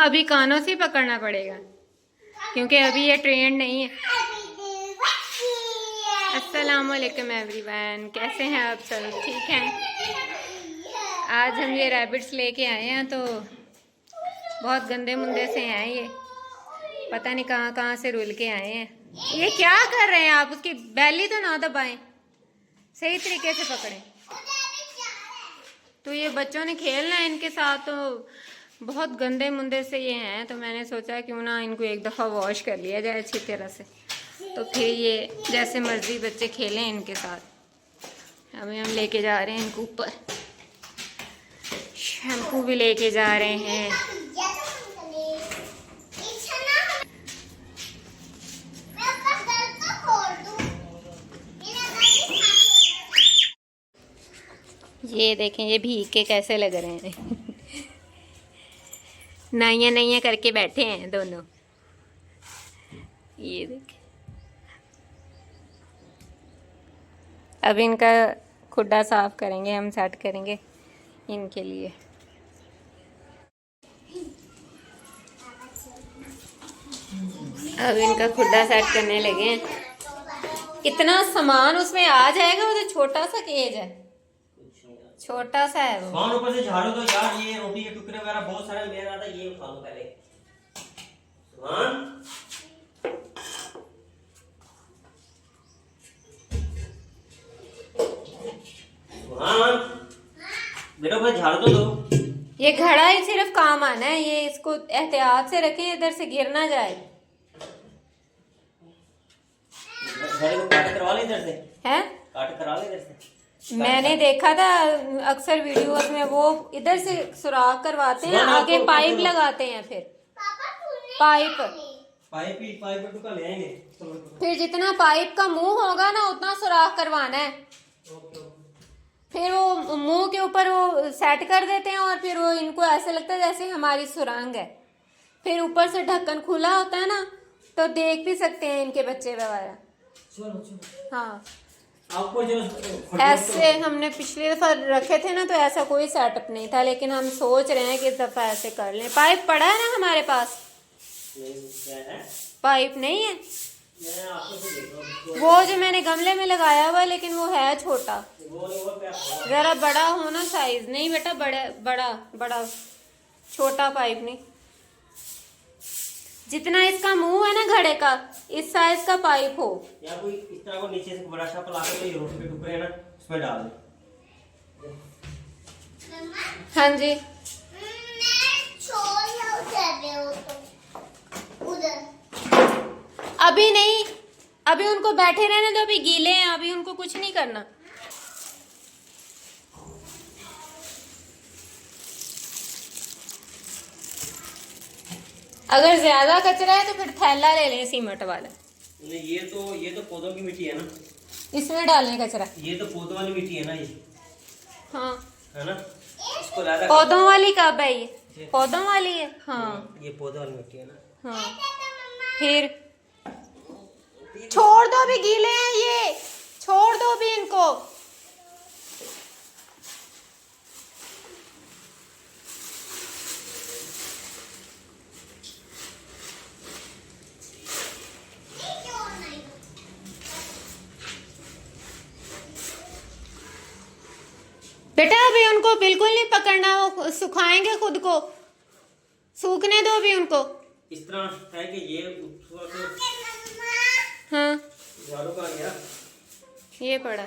अभी कानों से पकड़ना पड़ेगा क्योंकि अभी ये ट्रेंड नहीं है। अस्सलाम वालेकुम एवरीवन, कैसे हैं आप सब? ठीक हैं। आज हम ये रैबिट्स लेके आए हैं तो बहुत गंदे मुंदे से हैं ये, पता नहीं कहाँ कहाँ से रुल के आए हैं। ये क्या कर रहे हैं आप? उसकी बैली तो ना दबाएं, सही तरीके से पकड़ें। तो ये बच्चों ने खेलना है इनके साथ, तो बहुत गंदे मुंदे से ये हैं, तो मैंने सोचा क्यों ना इनको एक दफ़ा वॉश कर लिया जाए अच्छी तरह से, तो फिर ये जैसे मर्जी बच्चे खेलें इनके साथ। अभी हम लेके जा रहे हैं इनको ऊपर, शैम्पू भी लेके जा रहे हैं। ये देखें ये भीग के कैसे लग रहे हैं। नाइया नाइया करके बैठे हैं दोनों। ये देखें, अब इनका खुड्डा साफ करेंगे, हम सेट करेंगे इनके लिए। अब इनका खुड्डा सेट करने लगे हैं। इतना सामान उसमें आ जाएगा, वो तो छोटा सा केज है, छोटा सा है वो। कौन ऊपर से झाड़ू तो यार, ये रोटी के टुकड़े वगैरह बहुत सारे ले रहा था, ये उठा लो पहले। सुभान सुभान बेटा ऊपर झाड़ू तो दो। ये घड़ा ही सिर्फ काम आना है, ये इसको एहतियात से रखें इधर से गिर ना जाए। घड़े को काट करवा ले इधर से, हैं? काट करवा ले इधर से। मैंने देखा था अक्सर वीडियोस में, वो इधर से सुराख करवाते हैं, आगे पाइप लगाते हैं, फिर पाइप टुकड़ा ले आएंगे। फिर जितना पाइप का मुंह होगा ना उतना सुराख करवाना है। फिर वो मुंह के ऊपर वो सेट कर देते हैं और फिर वो इनको ऐसे लगता है जैसे हमारी सुरंग है। फिर ऊपर से ढक्कन खुला होता है ना, तो देख भी सकते हैं इनके बच्चे वगैरह। हाँ, आपको जो ऐसे हमने पिछली दफा रखे थे ना, तो ऐसा कोई सेटअप नहीं था, लेकिन हम सोच रहे हैं कि इस दफा ऐसे कर लें। पाइप पड़ा है ना हमारे पास? क्या है? पाइप नहीं है, मैं आपको से देख रहा हूं। वो जो मैंने गमले में लगाया हुआ, लेकिन वो है छोटा, वो जरा बड़ा होना साइज। नहीं बेटा, बड़ा बड़ा छोटा पाइप नहीं, जितना इसका मुंह है ना घड़े का, इस साइज का पाइप हो। या कोई इस तरह को नीचे से बड़ा सा पला के ये रोटी के टुकड़े है ना उसमें डाल दे। हाँ जी, अभी नहीं, अभी उनको बैठे रहने दो, अभी गीले हैं, अभी उनको कुछ नहीं करना। अगर ज्यादा कचरा है तो फिर थैला ले लें सीमेंट वाला। नहीं, ये तो पौधों की मिट्टी है ना, इसमें डालने कचरा। ये तो पौधों वाली मिट्टी है ना ये। हाँ, है ना, इसको ज्यादा पौधों वाली कब है ये? पौधों वाली है। हाँ, ये पौधों वाली मिट्टी है ना। हाँ, फिर छोड़ दो, भी गीले हैं ये, छोड़ दो भी इनको। बेटा अभी उनको बिल्कुल नहीं पकड़ना, वो सुखाएंगे खुद को, सूखने दो भी उनको। इस तरह है कि ये हाँ, झाड़ू का गया, ये पड़ा।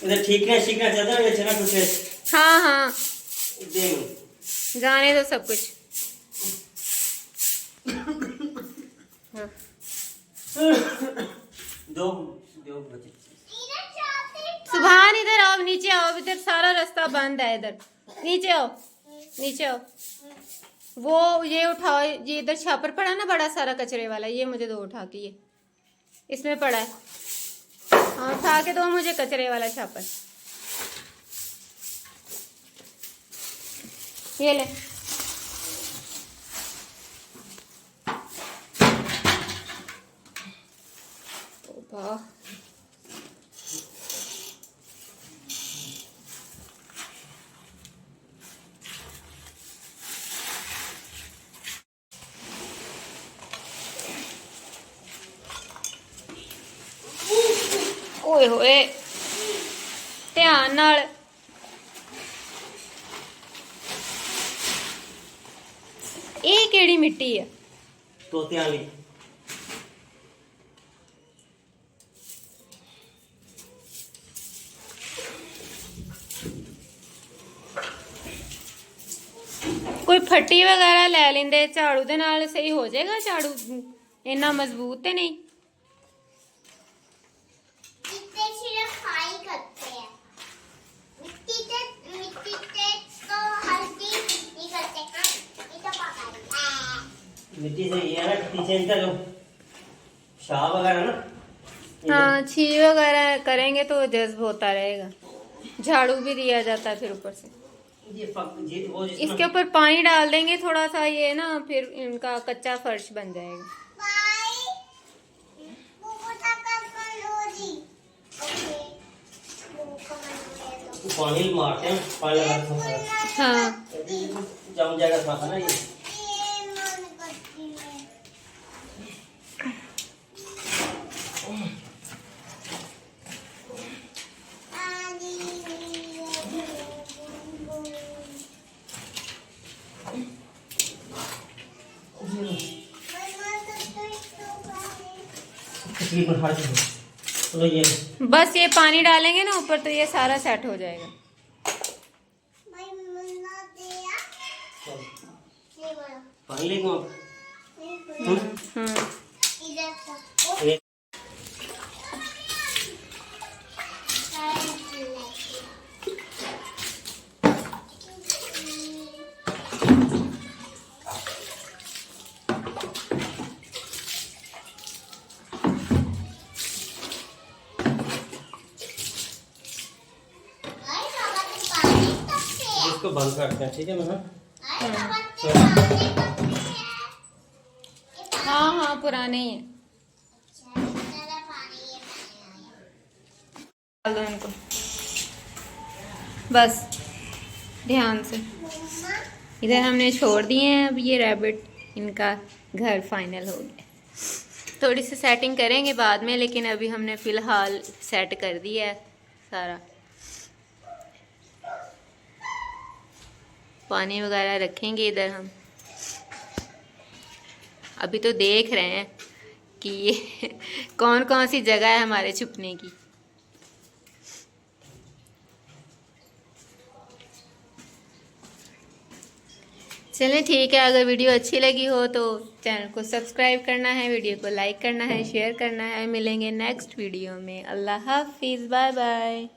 इधर ठीक है ज्यादा अच्छा ना कुछ। हाँ हाँ, दे जाने दो सब कुछ। दो दो बचे। सुभान इधर आओ, नीचे आओ, इधर सारा रास्ता बंद है, इधर नीचे आओ, नीचे आओ। वो ये उठाओ, ये इधर छापर पड़ा ना बड़ा सारा कचरे वाला, ये मुझे दो उठा के, ये इसमें पड़ा है। हाँ उठा के दो मुझे कचरे वाला छापर। ये ले। वाह ओए होए ध्यान नाल। ਇਹ ਕਿਹੜੀ ਮਿੱਟੀ ਹੈ? तोतियां वाली। ਕੋਈ ਫੱਟੀ ਵਗੈਰਾ ਲੈ ਲੈਂਦੇ ਝਾੜੂ ਦੇ ਨਾਲ ਸਹੀ ਹੋ ਜਾਏਗਾ। ਝਾੜੂ ਇੰਨਾ ਮਜ਼ਬੂਤ ਤੇ ਨਹੀਂ। इतने सिर्फ फ्राई करते हैं मिट्टी से तो हल्दी मिट्टी करते हैं ये तो पका मिट्टी से ये है ना, पीछे इनका जो शाह वगैरह ना, हाँ छी वगैरह करेंगे तो जज्ब होता रहेगा। झाड़ू भी दिया जाता है फिर ऊपर से। ये वो इसके ऊपर पानी डाल देंगे थोड़ा सा, ये ना फिर इनका कच्चा फर्श बन जाएगा। पानी मारते हैं, पानी लगाते हैं, हाँ जम जाएगा थोड़ा सा ना ये। चलो ये बस ये पानी डालेंगे ना ऊपर तो ये सारा सेट हो जाएगा। पानी लेंगे हम्म इसको बंद करते हैं, ठीक है मैं। हाँ हाँ पुराने ही है। डाल दो इनको बस ध्यान से। इधर हमने छोड़ दिए हैं। अब ये रैबिट इनका घर फाइनल हो गया। थोड़ी सी सेटिंग करेंगे बाद में, लेकिन अभी हमने फ़िलहाल सेट कर दिया है सारा। पानी वगैरह रखेंगे इधर हम। अभी तो देख रहे हैं कि ये कौन कौन सी जगह है हमारे छुपने की। चलें ठीक है। अगर वीडियो अच्छी लगी हो तो चैनल को सब्सक्राइब करना है, वीडियो को लाइक करना है, शेयर करना है। मिलेंगे नेक्स्ट वीडियो में। अल्लाह हाफिज़, बाय बाय।